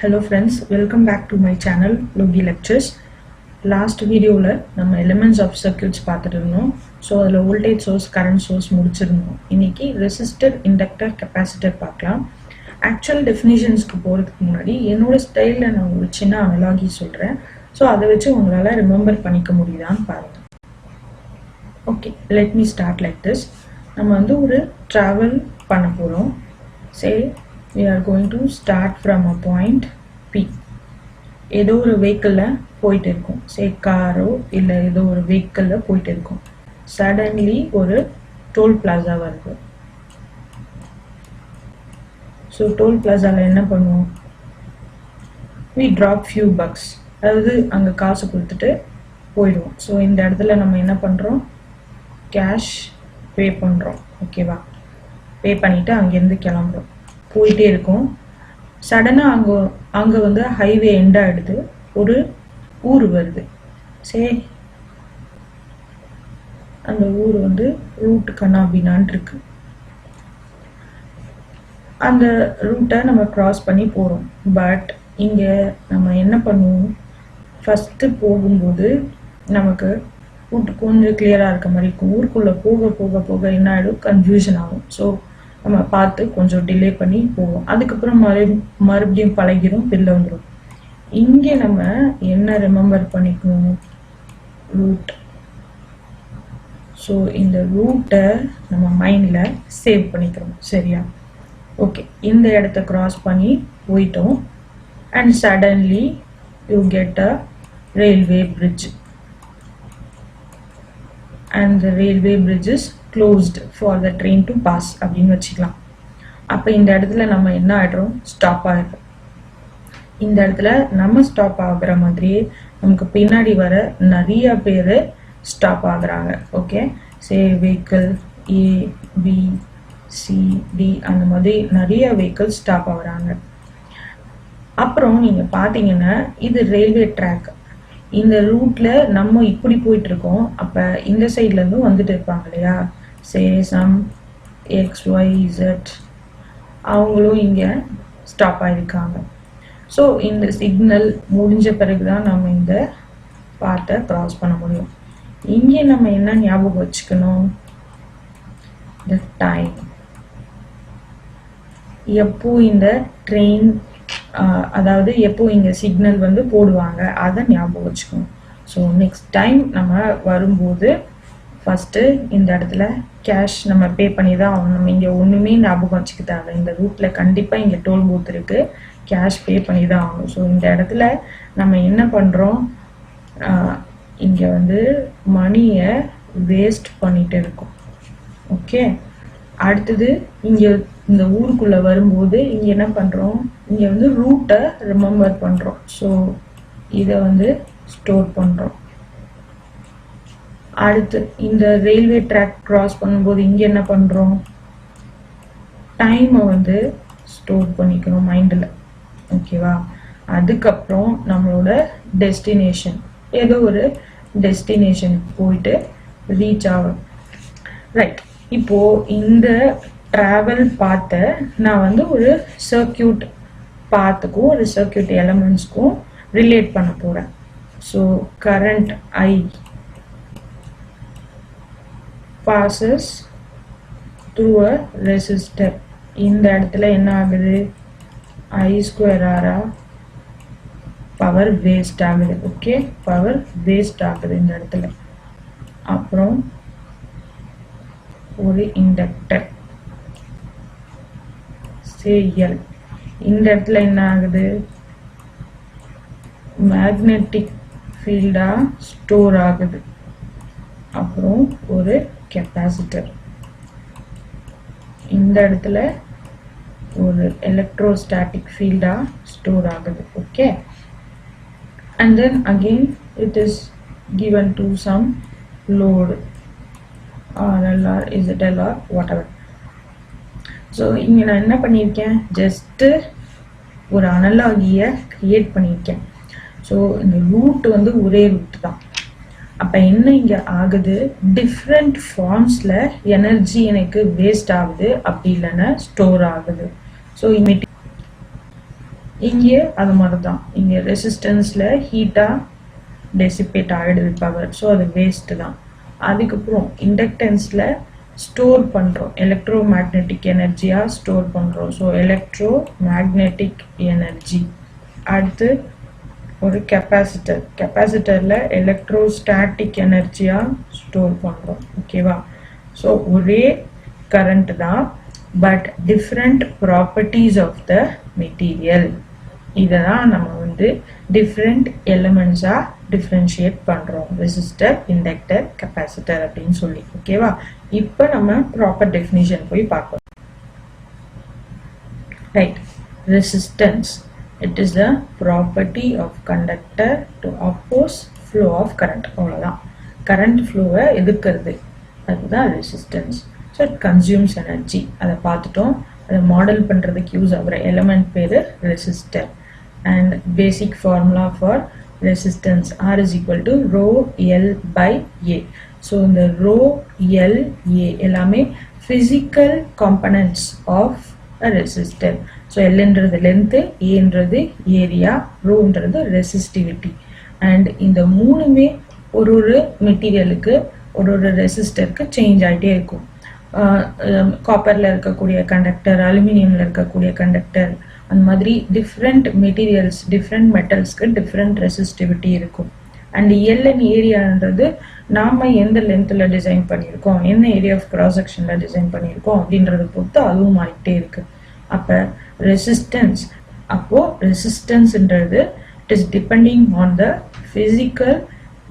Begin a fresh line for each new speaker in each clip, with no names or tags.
Hello friends, welcome back to my channel LOGI Lectures. Last video la நம்ம elements of circuits பார்த்திருந்தோம். So அதுல voltage source, current source முடிச்சிருந்தோம். இன்னைக்கு resistor, inductor, capacitor பார்க்கலாம். Actual definitionsக்கு போறதுக்கு முன்னாடி என்னோட ஸ்டைல்ல நான் ஒரு சின்ன analogy சொல்றேன். So அதை வச்சு உங்களால remember பண்ணிக்க முடியுதான்னு பாருங்க. Okay, let me start like this. நம்ம வந்து ஒரு travel பண்ண போறோம். Say we are going to start from a point P. ஏதோ ஒரு வெஹிக்கிள்ல போயிட்டு இருக்கும், சே காரோ இல்ல ஏதோ ஒரு வெஹிக்கிள்ல போயிட்டு இருக்கும். சடன்லி ஒரு டோல் பிளாசா வருது. ஸோ டோல் பிளாசால என்ன பண்ணுவோம்? we drop few bucks, அதாவது அங்க காசு கொடுத்துட்டு போயிடுவோம். ஸோ இந்த இடத்துல நம்ம என்ன பண்றோம்? கேஷ் பே பண்றோம். ஓகேவா? பே பண்ணிட்டு அங்கிருந்து கிளம்புறோம். போயிட்டே இருக்கும். சடனா அங்க வந்து ஹைவே எண்ட் ஆயிடுது. ஒரு ஊர் வருது. சரி, அந்த ஊர் வந்து ரூட் கனாபினான் இருக்கு. அந்த ரூட்டை நம்ம கிராஸ் பண்ணி போறோம். பட் இங்க நம்ம என்ன பண்ணுவோம்? ஃபர்ஸ்ட் போகும்போது நமக்கு ரூட் கொஞ்சம் கிளியரா இருக்க மாதிரி இருக்கும். ஊருக்குள்ள போக போக போக என்ன ஆயிடும்? கன்ஃபியூஷன் ஆகும். ஸோ நம்ம பார்த்து கொஞ்சம் டிலே பண்ணி போவோம். அதுக்கப்புறம் மறுபடியும் பழகிரும், வெளில வந்துடும். இங்கே நம்ம என்ன ரிமெம்பர் பண்ணிக்கணும்? ரூட். ஸோ இந்த ரூட்டை நம்ம மைண்ட்ல சேவ் பண்ணிக்கிறோம். சரியா? ஓகே, இந்த இடத்த கிராஸ் பண்ணி போயிட்டோம். And suddenly you get a railway bridge. And the railway bridge is closed for the train to pass அப்படின்னு வச்சுக்கலாம். அப்போ இந்த இடத்துல நம்ம என்ன ஆகிடுறோம்? ஸ்டாப் ஆகிடும். இந்த இடத்துல நம்ம ஸ்டாப் ஆகுற மாதிரியே நமக்கு பின்னாடி வர நிறைய பேர் ஸ்டாப் ஆகுறாங்க. ஓகே, சே வெஹிக்கிள் ஏ பி சி டி அந்த மாதிரி நிறைய வெஹிக்கிள் ஸ்டாப் ஆகுறாங்க. அப்புறம் நீங்க பார்த்தீங்கன்னா இது ரயில்வே ட்ராக். இந்த ரூட்ல நம்ம இப்படி போயிட்டு இருக்கோம். அப்ப இந்த சைட்ல இருந்து வந்துட்டு இருப்பாங்க இல்லையா? சே சம் XYZ அவங்களும் இங்க ஸ்டாப் ஆயிருக்காங்க. ஸோ இந்த சிக்னல் முடிஞ்ச பிறகுதான் நம்ம இந்த பார்ட்டை கிராஸ் பண்ண முடியும். இங்கே நம்ம என்ன ஞாபகம் வச்சுக்கணும்? the time. எப்போ இந்த ட்ரெயின் அதாவது எப்போ இங்க சிக்னல் வந்து போடுவாங்க அதை ஞாபகம் வச்சுக்கணும். ஸோ நெக்ஸ்ட் டைம் நம்ம வரும்போது ஃபர்ஸ்ட் இந்த இடத்துல கேஷ் நம்ம பே பண்ணி தான் ஆகணும். நம்ம இங்க ஒண்ணுமே ஞாபகம் வச்சுக்கிட்டாங்க. இந்த ரூட்ல கண்டிப்பா இங்க டோல் பூத் இருக்கு, கேஷ் பே பண்ணி தான் ஆகணும். ஸோ இந்த இடத்துல நம்ம என்ன பண்றோம்? இங்க வந்து மணியை வேஸ்ட் பண்ணிட்டு இருக்கோம். ஓகே, அடுத்தது இங்க இந்த ஊருக்குள்ள வரும்போது இங்க என்ன பண்றோம்? இங்க வந்து ரூட்டை ரிமெம்பர் பண்றோம். ஸோ இதை வந்து ஸ்டோர் பண்றோம். அடுத்து இந்த ரயில்வே ட்ராக் கிராஸ் பண்ணும்போது இங்க என்ன பண்றோம்? டைமை வந்து ஸ்டோர் பண்ணிக்கணும் மைண்ட்ல. ஓகேவா? அதுக்கப்புறம் நம்மளோட டெஸ்டினேஷன், ஏதோ ஒரு டெஸ்டினேஷனுக்கு போயிட்டு ரீச் ஆகும். ரைட், இப்போ இந்த டிராவல் பாத்தை நான் வந்து ஒரு சர்க்கியூட் பாத்துக்கும் ஒரு சர்க்கியூட் எலமெண்ட்ஸ்க்கும் ரிலேட் பண்ண போறேன். So current I passes through a resistor. இந்த இடத்துல என்ன ஆகுது? I²R பவர் வேஸ்ட் ஆகுது. ஓகே, பவர் வேஸ்ட் ஆகுது இந்த இடத்துல. அப்புறம் ஒரு இண்டக்டர் L. இந்த இடத்துல என்ன ஆகுது? மேக்னெட்டிக் ஃபீல்டா ஸ்டோர் ஆகுது. அப்புறம் ஒரு கெப்பாசிட்டர். இந்த இடத்துல ஒரு எலக்ட்ரோஸ்டாட்டிக் ஃபீல்டா ஸ்டோர் ஆகுது. Okay, and then again it is given to some load RLR, ZLR, whatever. So இங்கே நான் என்ன பண்ணியிருக்கேன்? ஜஸ்ட்டு ஒரு அனலாகியை கிரியேட் பண்ணியிருக்கேன். ஸோ இந்த ரூட் வந்து ஒரே ரூட் தான். அப்போ என்ன இங்கே ஆகுது? டிஃப்ரெண்ட் ஃபார்ம்ஸில் எனர்ஜி எனக்கு வேஸ்ட் ஆகுது, அப்படி இல்லைன்னா ஸ்டோர் ஆகுது. ஸோ இங்கே அது மாதிரி தான், இங்கே ரெசிஸ்டன்ஸில் ஹீட்டாக டெசிபேட் ஆகிடுது பவர், ஸோ அது வேஸ்ட்டு தான். அதுக்கப்புறம் இண்டக்டன்ஸில் ஸ்டோர் பண்ணுறோம், எலக்ட்ரோ மேக்னெட்டிக் எனர்ஜியாக ஸ்டோர் பண்ணுறோம், ஸோ எலக்ட்ரோ மேக்னெட்டிக் எனர்ஜி. அடுத்து ஒரு கெப்பாசிட்டர், கெப்பாசிட்டரில் எலக்ட்ரோஸ்டாட்டிக் எனர்ஜியாக ஸ்டோர் பண்ணுறோம். ஓகேவா? ஸோ ஒரே கரண்ட் தான், but different properties of the material. இதை தான் நம்ம வந்து டிஃப்ரெண்ட் எலிமெண்ட்ஸாக டிஃப்ரென்ஷியேட் பண்ணுறோம், ரெசிஸ்டர், இண்டக்டர், கெப்பாசிட்டர் அப்படின்னு சொல்லி. ஓகேவா? இப்போ நம்ம ப்ராப்பர் டெஃபினிஷன் போய் பார்க்கலாம். Right. Resistance, it is the property of conductor to oppose flow of current. அவ்வளோதான், கரண்ட் ஃப்ளோவை எதிர்க்கிறது, அதுதான் resistance. So it consumes energy. அதை பார்த்துட்டோம். அதை மாடல் பண்ணுறதுக்கு யூஸ் ஆகிற எலிமெண்ட் பேர் resistor. And basic formula for resistance R is equal to rho L by A. So இந்த rho L A எல்லாமே physical components of a resistor. So எல்ன்றது length, ஏன்றது ஏரியா, ரோன்றது ரெசிஸ்டிவிட்டி. அண்ட் இந்த மூணுமே ஒரு ஒரு மெட்டீரியலுக்கு ஒரு ஒரு ரெசிஸ்டருக்கு சேஞ்ச் ஆகிட்டே இருக்கும். காப்பரில் இருக்கக்கூடிய கண்டக்டர், அலுமினியமில் இருக்கக்கூடிய கண்டக்டர், அந்த மாதிரி டிஃப்ரெண்ட் மெட்டீரியல்ஸ், டிஃப்ரெண்ட் மெட்டல்ஸ்க்கு டிஃப்ரெண்ட் ரெசிஸ்டிவிட்டி இருக்கும். அண்ட் எல்என் ஏரியான்றது நாம் எந்த லென்த்தில் டிசைன் பண்ணியிருக்கோம், என்ன ஏரியா ஆஃப் கிராஸ் செக்ஷனில் டிசைன் பண்ணியிருக்கோம் அப்படின்றத பொறுத்து அதுவும் ஆகிட்டே இருக்குது. அப்போ ரெசிஸ்டன்ஸ், அப்போது ரெசிஸ்டன்ஸ்ன்றது it is depending on the physical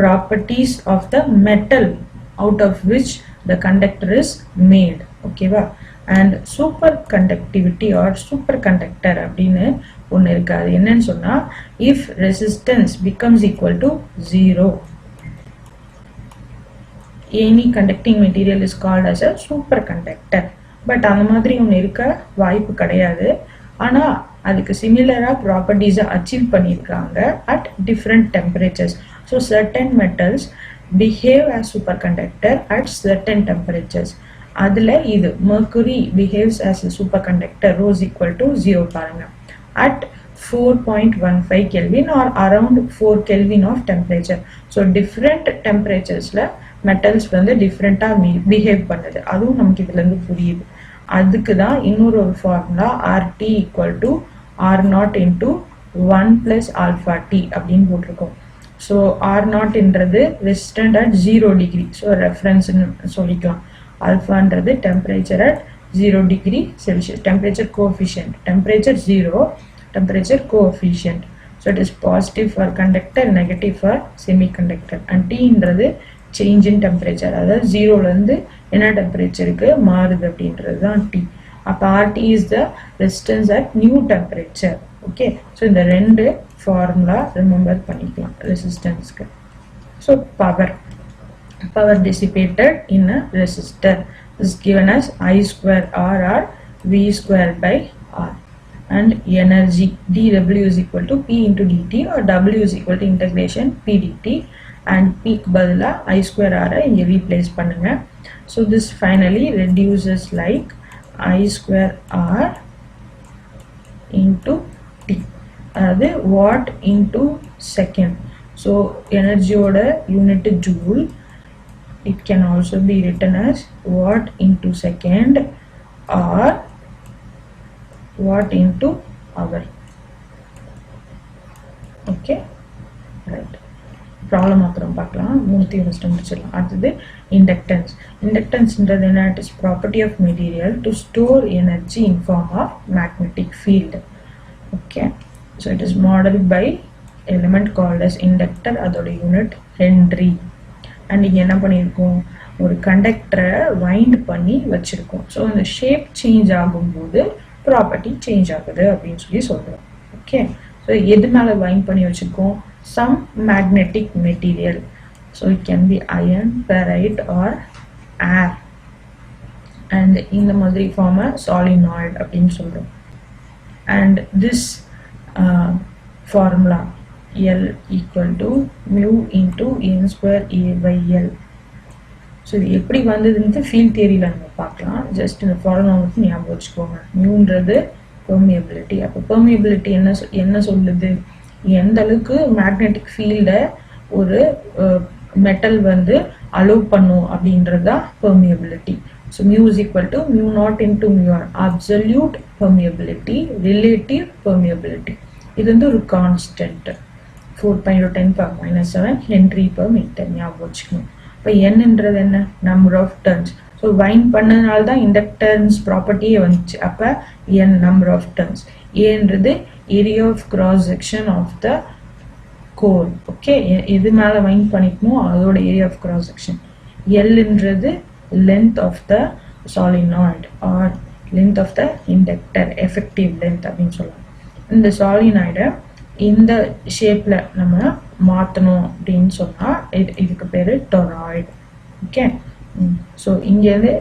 properties of the metal out of which the conductor is made. ஓகேவா? And super conductivity or super conductor அப்படின்னு ஒன்று இருக்காது. என்னன்னு சொன்னால், if resistance becomes equal to 0, any conducting material is called as a super conductor. But அந்த மாதிரி ஒன்று இருக்க வாய்ப்பு கிடையாது. ஆனால் அதுக்கு சிமிலராக ப்ராப்பர்ட்டிஸை அச்சீவ் பண்ணியிருக்காங்க at different temperatures. So certain metals behave as superconductor at certain temperatures. அதில் இது mercury behaves as a superconductor, rho is equal to 0 பாருங்க, at 4.15 Kelvin or around 4 Kelvin of temperature. So different டெம்பரேச்சர்ஸில் metals வந்து டிஃப்ரெண்ட்டாக behave பண்ணுது, அதுவும் நமக்கு இதுலேருந்து புரியுது. அதுக்கு தான் இன்னொரு ஒரு formula RT equal to R0 into 1 plus alpha T அப்படின்னு போட்டிருக்கோம். ஸோ R0ன்றது ரெசிஸ்டன்ட் அட் 0 டிகிரி, ஸோ ரெஃபரன்ஸ்னு சொல்லிக்கலாம். ஆல்ஃபான்றது temperature at 0 degree Celsius, temperature coefficient, temperature 0, temperature coefficient. So it is positive for conductor, negative for semiconductor. And Tன்றது change in temperature, அதாவது 0லேருந்து என்ன டெம்பரேச்சருக்கு மாறுது அப்படின்றது தான் T. அப்போ RT is the resistance at new temperature. Okay, so இந்த ரெண்டு ஃபார்முலா ரிமெம்பர் பண்ணிக்கலாம் ரெசிஸ்டன்ஸ்க்கு. So power dissipated in a resistor is given as I square R or V square by R. And energy dW is equal to P into dt or W is equal to integration P dt. And P க்கு பதிலா I square R இங்கே replace பண்ணுங்க. So this finally reduces like I square R into T, அதாவது watt into second. So energy ஓட unit joule. It can also be written as watt into second or watt into hour. Okay, right. Problem அப்புறம் பார்க்கலாம், மூணுத்தையும் first முடிச்சிடலாம். அடுத்தது inductance. இண்டக்டன்ஸ்ன்றது என்ன? It is property of material to store energy in form of magnetic field. Okay, so it is modelled by element called as inductor, அதோட unit henry. And இங்கே என்ன பண்ணியிருக்கோம், ஒரு கண்டக்டரை வைண்ட் பண்ணி வச்சுருக்கோம். ஸோ அந்த ஷேப் சேஞ்ச் ஆகும்போது ப்ராப்பர்ட்டி சேஞ்ச் ஆகுது அப்படின்னு சொல்லி சொல்கிறோம். ஓகே, ஸோ எது மேலே வைண்ட் பண்ணி வச்சுருக்கோம்? some magnetic material. So it can be iron, ferrite or air. And in the மாதிரி form a solenoid அப்படின்னு சொல்றோம். And this formula L equal to mu into n square A by L. So இது எப்படி வந்ததுன்னு field தியரியில் நம்ம பார்க்கலாம். Just இந்த ஃபார்முலா மட்டும் ஞாபகம் வச்சுக்கோங்க. மியூன்றது permeability. அப்போ permeability என்ன சொல்லுது, எந்த அளவுக்கு மேக்னெட்டிக் ஃபீல்டை ஒரு மெட்டல் வந்து அலோவ் பண்ணும் அப்படின்றது தான் permeability. So mu is equal to mu naught into mu r, absolute permeability, relative permeability. இது வந்து ஒரு கான்ஸ்டன்ட், 4×10⁻⁻7 ஹென்ரி per மீட்டர் ஞாபகம் வச்சுக்கணும். இப்போ என்னன்றது என்ன, number of turns. So wind பண்ணதுனால தான் இண்டக்டன்ஸ் ப்ராப்பர்ட்டியே வந்துச்சு. அப்போ n நம்பர் ஆஃப் டர்ன்ஸ், ஏன்றது area of cross section of the core. Okay, எது மேலே வைண்ட் பண்ணிக்கணும் அதோட ஏரியா ஆஃப் கிராஸ் செக்ஷன். எல்ன்றது length of the solenoid or length of the inductor, effective length அப்படின்னு சொல்லலாம். இந்த solenoid இந்த ஷேப்ல நம்ம மாற்றணும் அப்படின்னு சொன்னா இதுக்கு பேரு டொராய்டு. ஓகே, ஸோ இங்கேருந்து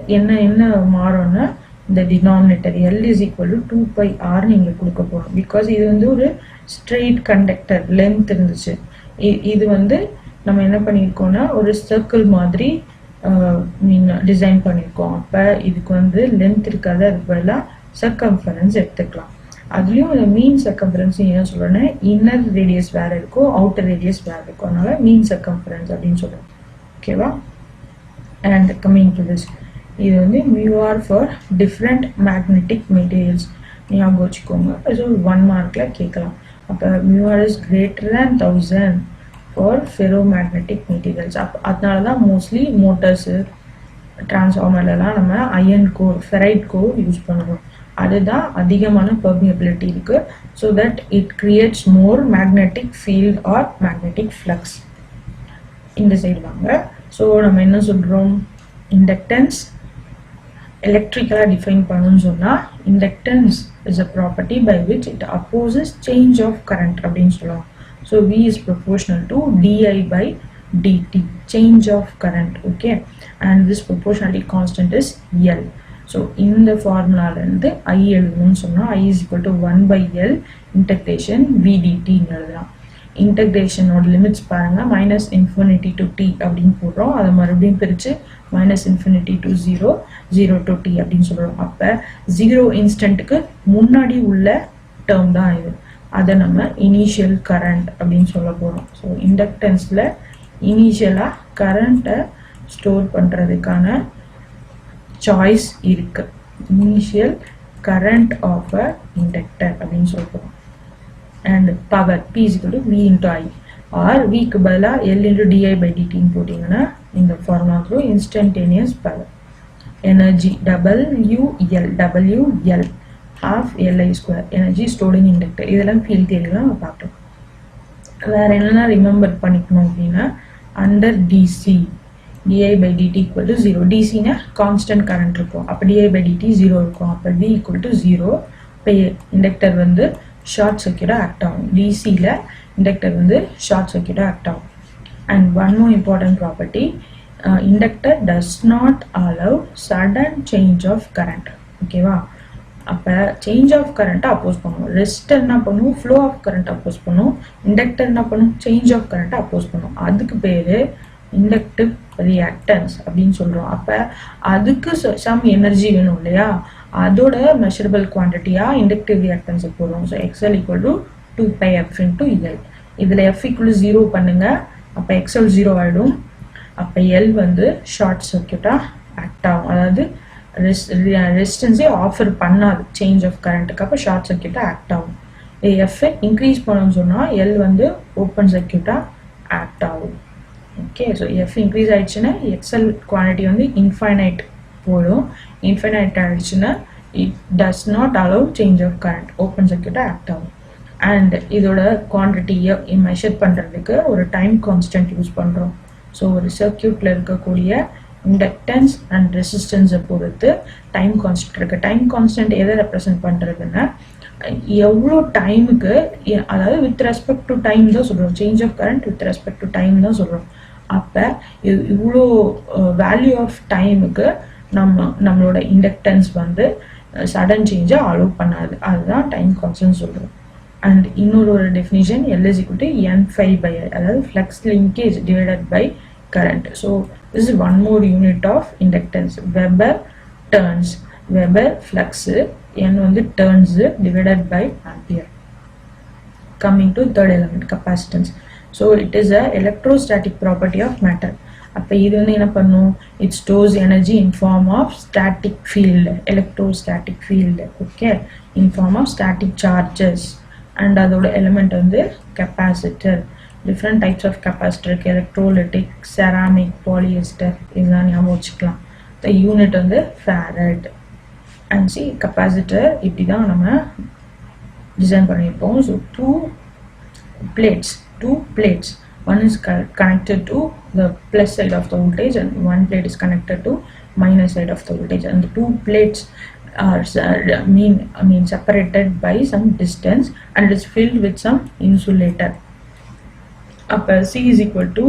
என்ன மாறும்னா இந்த denominator L is equal to 2πr நீங்க கொடுக்க போறோம். பிகாஸ் இது வந்து ஒரு ஸ்ட்ரெயிட் கண்டக்டர் லென்த் இருந்துச்சு. இது வந்து நம்ம என்ன பண்ணியிருக்கோம்னா ஒரு சர்க்கிள் மாதிரி டிசைன் பண்ணியிருக்கோம். அப்போ இதுக்கு வந்து லென்த் இருக்காது, அதுக்கு பதிலாக சர்க்கம்ஃபரன்ஸ் எடுத்துக்கலாம். அதுலேயும் மீன் சர்க்கம்ஃபரன்ஸ் என்ன சொல்கிறேன்னா இன்னர் ரேடியஸ் வேறு இருக்கும், அவுட்டர் ரேடியஸ் வேறு இருக்கும், அதனால மீன் சர்க்கம்ஃபரன்ஸ் அப்படின்னு சொல்கிறோம். ஓகேவா? அண்ட் கம்மிங் டு திஸ், இது வந்து μr for different magnetic materials ஞாபகம் வச்சுக்கோங்க. ஸோ 1 மார்க்கில் கேட்கலாம். அப்போ μr is greater than 1000 for ferromagnetic materials. அதனால தான் மோஸ்ட்லி மோட்டர்ஸு டிரான்ஸ்ஃபார்மர்லாம் நம்ம iron core, ferrite core use பண்ணுவோம். அதுதான் அதிகமான permeability இருக்கு. So that it creates more magnetic field or magnetic flux. இந்த சைடு வாங்க. ஸோ நம்ம என்ன சொல்கிறோம், இண்டக்டன்ஸ் எலக்ட்ரிக்கலாக டிஃபைன் பண்ணணும்னு சொன்னால் inductance is a property by which it opposes change of current அப்படின்னு சொல்லுவோம். So V is proportional to di by dt, change of current. Okay, and this proportionality constant is L. So in the formula and I எழுதணும்னு சொன்னா I is equal to 1 by L integration V dt எழுதலாம். Integration ஓட limits பாருங்க, -infinity to t அப்படின்னு போடுறோம். அதை மறுபடியும் பிரிச்சு -infinity to 0, 0 to t அப்படின்னு சொல்றோம். அப்ப 0 இன்ஸ்டன்ட்டுக்கு முன்னாடி உள்ள டேர்ம் தான் இது. அதை நம்ம இனிஷியல் கரண்ட் அப்படின்னு சொல்ல போகிறோம். ஸோ இண்டக்டன்ஸில் இனிஷியலாக கரண்ட்டை ஸ்டோர் பண்ணுறதுக்கான சாய்ஸ் இருக்குது. Initial current of a inductor அப்படின்னு சொல்கிறோம். And power P is equal to V into I, or விக்கு பதிலாக L into di by dt போட்டிங்கன்னா இந்த formula through instantaneous power. Energy WL half Li square, energy stored in inductor. இதெல்லாம் field தியரியில் நம்ம பார்க்கலாம். வேற என்னென்னா ரிமெம்பர் பண்ணிக்கணும் அப்படின்னா under DC di by dt equal to 0. டிசினா கான்ஸ்டன்ட் கரண்ட் இருக்கும், அப்போ di by dt 0 இருக்கும். அப்போ V equal to 0. இப்போ இண்டக்டர் வந்து ஷார்ட் சர்க்யூட்டாக ஆக்ட் ஆகும். டிசியில் இண்டக்டர் வந்து ஷார்ட் சர்க்யூட்டாக ஆக்ட் ஆகும். And one more important property, inductor does not allow sudden change of current. ஓகேவா? அப்போ சேஞ்ச் ஆஃப் கரண்ட்டை அப்போஸ் பண்ணுவோம். ரெசிஸ்டர் என்ன பண்ணுவோம், ஃப்ளோ ஆஃப் கரண்ட் அப்போஸ் பண்ணுவோம். இண்டக்டர் என்ன பண்ணும், சேஞ்ச் ஆஃப் கரண்ட்டை அப்போஸ் பண்ணுவோம். அதுக்கு பேர் இண்டக்டிவ் ரியாக்டன்ஸ் அப்படின்னு சொல்கிறோம். அப்போ அதுக்கு சம் எனர்ஜி வேணும் இல்லையா, அதோட மெஷரபிள் குவான்டிட்டியாக இண்டக்டிவ் ரியாக்டன்ஸை போடுறோம். So XL equal to 2πf into L. இதில் F equal to 0 பண்ணுங்க, அப்போ XL 0 ஆகிடும். அப்போ L வந்து ஷார்ட் சர்க்யூட்டாக ஆக்ட் ஆகும், அதாவது ரெசிஸ்டன்ஸே ஆஃபர் பண்ணாது சேஞ்ச் ஆஃப் கரண்ட்டுக்கு. அப்போ ஷார்ட் சர்க்யூட்டாக ஆக்ட் ஆகும். எஃப்ஐ இன்க்ரீஸ் பண்ணணும்னு சொன்னால் L வந்து ஓப்பன் சர்க்யூட்டாக ஆக்ட் ஆகும். ஓகே, ஸோ எஃப் இன்க்ரீஸ் ஆகிடுச்சுன்னா எக்ஸல் குவான்டிட்டி வந்து இன்ஃபைனைட் போடும். இன்ஃபைனைட் ஆகிடுச்சுன்னா it does not allow change of current, open சர்க்யூட்டாக ஆக்ட் ஆகும். அண்ட் இதோட குவான்டிட்டியை மெஷர் பண்ணுறதுக்கு ஒரு டைம் கான்ஸ்டன்ட் யூஸ் பண்ணுறோம். ஸோ ஒரு சர்க்யூட்டில் இருக்கக்கூடிய இண்டக்டன்ஸ் அண்ட் ரெசிஸ்டன்ஸை பொறுத்து டைம் கான்ஸ்டன்ட் இருக்குது. டைம் கான்ஸ்டன்ட் எதை ரெப்ரசன்ட் பண்ணுறதுன்னா எவ்வளோ டைமுக்கு, அதாவது வித் ரெஸ்பெக்ட் டு டைம் தான் சொல்கிறோம். Change of current with respect to time தான் சொல்கிறோம். அப்போ இவ்வளோ வேல்யூ ஆஃப் டைமுக்கு நம்மளோட இண்டக்டன்ஸ் வந்து சடன் சேஞ்சை அலோவ் பண்ணாது, அதுதான் டைம் கான்ஸ்டன்ட் சொல்கிறோம். அண்ட் இன்னொரு definition L is equal to N∅/I, அதாவது flux linkage divided by current. So this is one more unit of inductance. Weber turns, Weber flux, N வந்து turns divided by ampere. Coming to third element, capacitance. So it is a electrostatic property of matter. அப்ப இது வந்து என்ன பண்ணும், it stores energy in form of static field, electrostatic field, okay, in form of static charges. And அதோட element வந்து capacitor. Different types of capacitor, electrolytic, ceramic, polyester, இதெல்லாம் ஞாபகம் வச்சுக்கலாம். The unit வந்து farad. And see, capacitor இப்படி தான் நம்ம design பண்ணிருப்போம். So two plates, one is connected to the plus side of the voltage and one plate is connected to minus side of the voltage, and the two plates are separated by some distance and it is filled with some insulator. Up C is equal to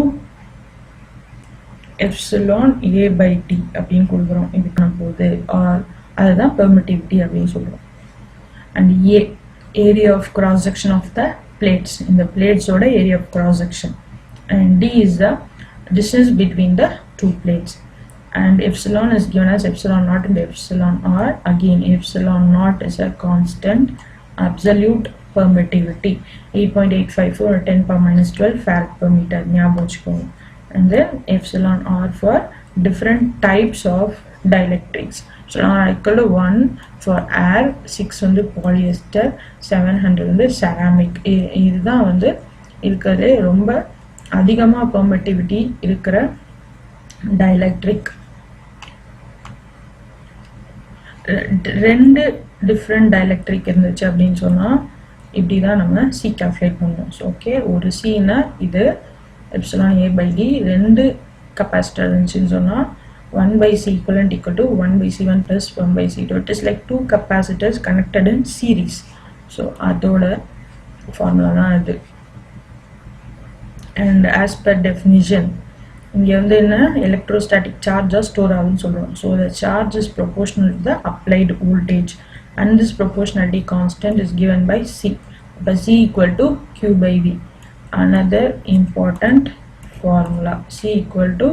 epsilon A by T அப்படின்னு கொடுக்குறோம் இதுக்கு போது, or அதுதான் permittivity அப்படின்னு சொல்றோம். And A, area of cross section of the plates, in the plates oda area of cross section, and D is the distance between the two plates, and epsilon is given as epsilon naught and epsilon r. Again, epsilon naught is a constant absolute permittivity, 8.854 or 10 power minus 12 farad per meter, and then epsilon r for different types of dielectrics. So now equal to 1 for air, 6 வந்து polyester, 700 வந்து ceramic. இதுதான் வந்து இருக்கிறது ரொம்ப அதிகமா permittivity இருக்கிற dielectric. ரெண்டு different dielectric இருந்துச்சு அப்படின்னு சொன்னா இப்படி தான் நம்ம C calculate பண்ணுவோம். So okay, ஒரு C னா இது epsilon A by D, ரெண்டு capacitor இருந்துச்சுன்னு சொன்னா 1 by C equivalent equal to 1 by C1 plus 1 by C2. It is like two capacitors connected in series. So அதோட formula தான் இது. And as per definition, இங்க வந்து என்ன electrostatic charge store ஆகுதுன்னு சொல்றோம். So the charge is proportional to the applied voltage, and this proportionality constant is given by C. But C equal to Q by V. Another important formula, C equal to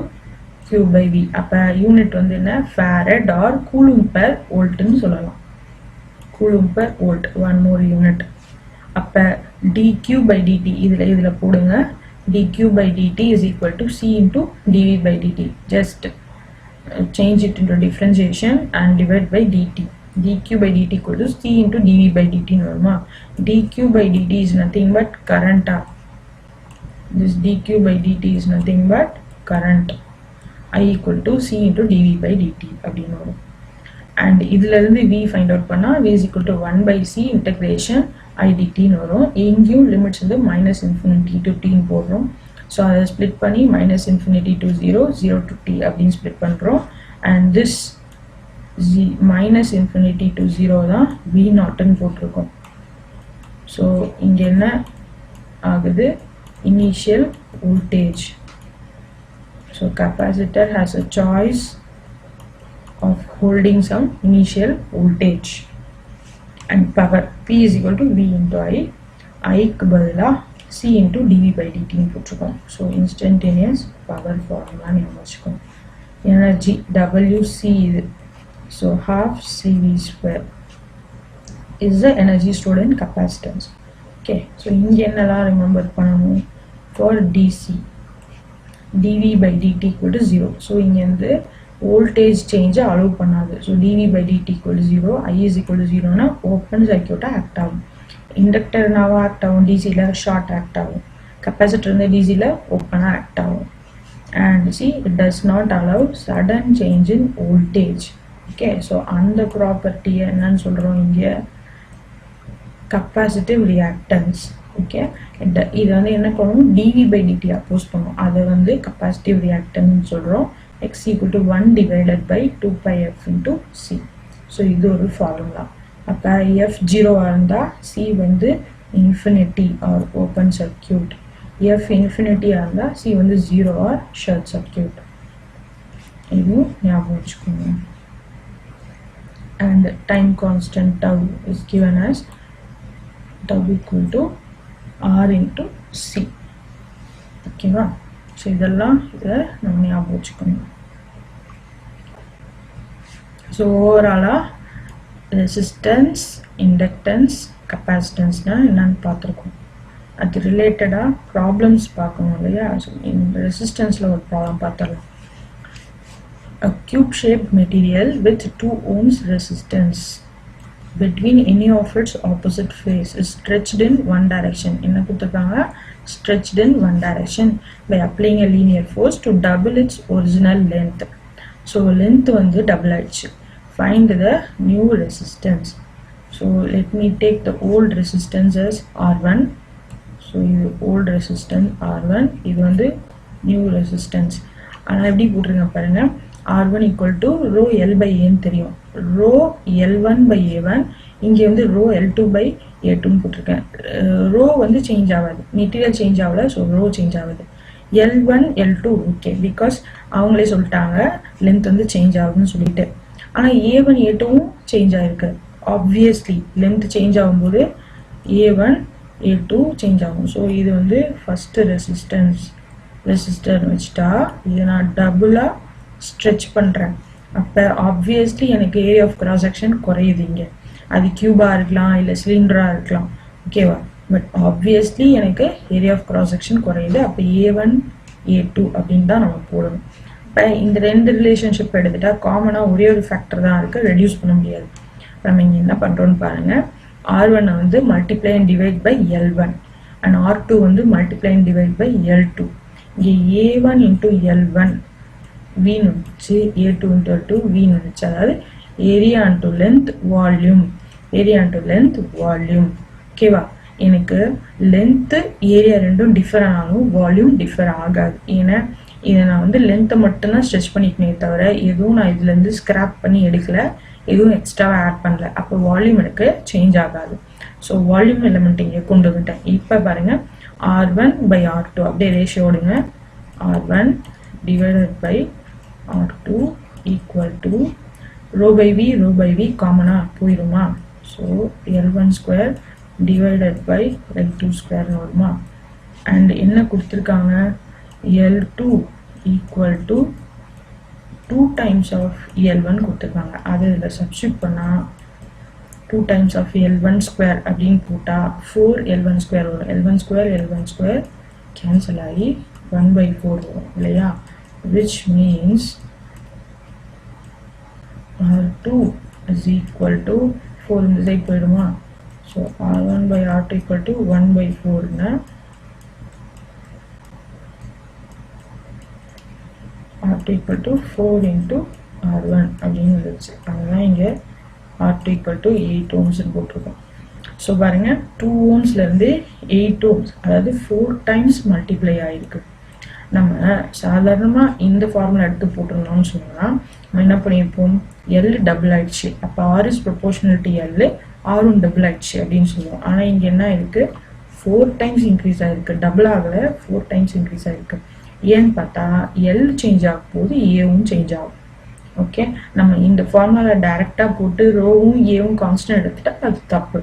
Q by V. அப்ப unit வந்து என்ன, farad or coulomb per volt ன்னு சொல்லலாம். coulomb per volt, one more unit. அப்ப dq by dt இதுல போடுங்க. dq by dt is equal to C into dv by dt. Just change it into differentiation and divide by dt. dq by dt equal to C into dv by dt ன்னு வருமா. dq by dt is nothing but current. This dq by dt is nothing but current. I equal to C into dv by dt அப்படின்னு வரும். And இதுல இருந்து V find out பண்ணா V is equal to 1 by C integration I dt ன்னு வரும். இங்கேயும் limits வந்து minus infinity to t ன்னு போடுறோம். So அதை split பண்ணி minus infinity to 0, 0 to t அப்படின்னு split பண்றோம். And this minus infinity to 0 தான் V naught ன்னு போட்டிருக்கோம். So இங்க என்ன ஆகுது, initial voltage. So capacitor has a choice of holding some initial voltage, and power P is equal to V into I. I க்கு பதிலா C into dv by dt ன்னு போட்டுருக்கோம். So instantaneous power formula ஞாபகம் வச்சுக்கோங்க. Energy WC இது. So half CV square is the energy stored in capacitance. Okay, so இங்க என்னலாம் remember பண்ணணும், for DC dv by dt equal to 0. So இங்க வந்து voltage change allow பண்ணாது. So dv by dt equal to 0, I is equal to 0 னா open circuit act ஆகும். Inductor நாவா act ஆகும், DC ல short act ஆகும். Capacitor வந்து DC ல open act ஆகும். And see, it does not allow sudden change in voltage. Okay, so அந்த property என்னன்னு சொல்றோம் இங்க, capacitive reactance. Okay, இது வந்து என்ன பண்ணும், dv by dt oppose பண்ணும். அதை வந்து capacitive reactance சொல்றோம். X equal to 1 divided by 2 pi f into C. So இது ஒரு formula. அப்ப f 0 இருந்தா C வந்து infinity or open circuit. F infinity இருந்தா C வந்து 0 or short circuit. இது ஞாபகம் வச்சுக்கோங்க. And time constant tau is given as tau equal to R into C. Okay va? So இதெல்லாம் இதை நம்ம ஞாபகம் வச்சுக்கணும். So overall ரெசிஸ்டன்ஸ், இண்டக்டன்ஸ், கெப்பாசிட்டன்ஸ்னா என்னன்னு பார்த்துருக்கோம். அது ரிலேட்டடாக ப்ராப்ளம்ஸ் பார்க்கணும் இல்லையா? ஸோ இந்த ரெசிஸ்டன்ஸில் ஒரு ப்ராப்ளம் பார்த்துடலாம். A cube shaped material with 2 ohms resistance between any of its opposite face is stretched in one direction. என்ன கொடுத்துருக்காங்க? Stretched in one direction by applying a linear force to double its original length. So length வந்து double ஆயிடுச்சு. Find the new resistance. So let me take the old resistance as R1. So இது old resistance R1, இது வந்து new resistance. ஆனால் எப்படி போட்டிருங்க பாருங்க, R1 equal to rho L by A தெரியும், rho L1 by A1, இங்கே வந்து rho L2 by A2 போட்டிருக்கேன். rho வந்து சேஞ்ச் ஆகாது, மெட்டீரியல் சேஞ்ச் ஆகல, ஸோ rho சேஞ்ச் ஆகுது. L1 L2 ஓகே, பிகாஸ் அவங்களே சொல்லிட்டாங்க லென்த் வந்து சேஞ்ச் ஆகுதுன்னு சொல்லிட்டு. ஆனால் A1 A2வும் சேஞ்ச் ஆகிருக்கு. ஆப்வியஸ்லி லென்த் சேஞ்ச் ஆகும்போது A1 A2 சேஞ்ச் ஆகும். ஸோ இது வந்து ஃபஸ்ட்டு ரெசிஸ்டர் வச்சுட்டா இதை நான் டபுளாக ஸ்ட்ரெச் பண்ணுறேன். அப்போ ஆப்வியஸ்லி எனக்கு ஏரியா ஆஃப் கிராஸ் செக்ஷன் குறையுது. இங்கே அது கியூபாக இருக்கலாம், இல்லை சிலிண்டராக இருக்கலாம், ஓகேவா? பட் ஆப்வியஸ்லி எனக்கு ஏரியா ஆஃப் கிராஸ் செக்ஷன் குறையுது. அப்போ A1 A2 அப்படின்னு தான் நம்ம போடணும். இப்போ இந்த ரெண்டு ரிலேஷன்ஷிப் எடுத்துட்டா காமனாக ஒரே ஒரு ஃபேக்டர் தான் இருக்குது, ரெடியூஸ் பண்ண முடியாது. நம்ம இங்கே என்ன பண்ணுறோன்னு பாருங்கள், R1 வந்து multiply and divide by L1 and R2 வந்து multiply and divide by L2. இங்கே A1 இன்ட்டு L1 வீன்னு வந்துச்சு, A2 இன்ட்டு L2 வீன்னு வந்துச்சு. அதாவது area into length volume, area into length volume, ஓகேவா? எனக்கு லென்த்து ஏரியா ரெண்டும் டிஃபர் ஆனாலும் வால்யூம் டிஃபர் ஆகாது. ஏன்னா இதை நான் வந்து லென்த்தை மட்டும்தான் ஸ்ட்ரெச் பண்ணிக்கணே தவிர எதுவும் நான் இதுலேருந்து ஸ்க்ராப் பண்ணி எடுக்கலை, எதுவும் எக்ஸ்ட்ராவாக ஆட் பண்ணல. அப்போ வால்யூம் எனக்கு சேஞ்ச் ஆகாது. ஸோ வால்யூம் எலிமெண்ட் இங்கே கொண்டு வந்துட்டேன். இப்போ பாருங்கள், R1 by R2 அப்படியே ரேஷியோ ஓடுங்க. R1 divided by R2 equal to rho by V காமனாக போயிடுமா? So L1 square divided by L2 ஸ்கொயர்னு வருமா? அண்ட் என்ன கொடுத்துருக்காங்க, L2 equal to 2 times of L1 கொடுத்துருக்காங்க. அது இதில் சப்ஸ்டியூட் பண்ணால் 2 times of L1 ஸ்கொயர் அப்படின்னு போட்டால் 4 L1 ஸ்கொயர் வரும். L1 ஸ்கொயர் கேன்சல் ஆகி 1/4 வரும் இல்லையா? which means R2 is equal to 4 இந்த சைட் போயிடுமா? So R1 by R2 equal to 1/4னா R2 equal to 4 into R1 அப்படின்னு வந்துச்சு. அதுதான் இங்கே R2 equal to 8 ohms போட்டிருக்கோம். ஸோ பாருங்கள், 2 ohmsலேருந்து 8 ohms, அதாவது 4 times மல்டிப்ளை ஆகிருக்கு. நம்ம சாதாரணமாக இந்த ஃபார்முலா எடுத்து போட்டிருந்தோம்னு சொன்னால் நம்ம என்ன பண்ணியிருப்போம், எல் டபுள் ஆயிடுச்சு, அப்போ R is proportional to L, R1 double ஆயிடுச்சு அப்படின்னு சொல்லுவோம். ஆனால் இங்கே என்ன இருக்குது, 4 times இன்க்ரீஸ் ஆகிருக்கு, டபுள் ஆகலை, 4 times இன்க்ரீஸ் ஆகிருக்கு. ஏன்னு பார்த்தா எல் சேஞ்ச் ஆகும் போது ஏவும் சேஞ்ச் ஆகும். ஓகே, நம்ம இந்த ஃபார்முலா டைரெக்டாக போட்டு ரோவும் ஏவும் கான்ஸ்டன்ட் எடுத்துட்டா அது தப்பு.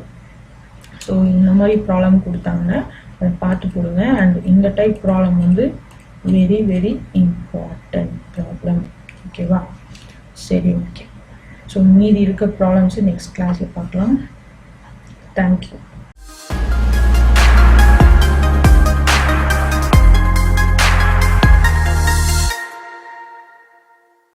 ஸோ இந்த மாதிரி ப்ராப்ளம் கொடுத்தாங்கன்னா அதை பார்த்து போடுங்க. அண்ட் இந்த டைப் ப்ராப்ளம் வந்து வெரி வெரி இம்பார்ட்டன்ட் ப்ராப்ளம், ஓகேவா? சரி, ஓகே. ஸோ மீதி இருக்க ப்ராப்ளம்ஸு நெக்ஸ்ட் கிளாஸில் பார்க்கலாம். தேங்க்யூ.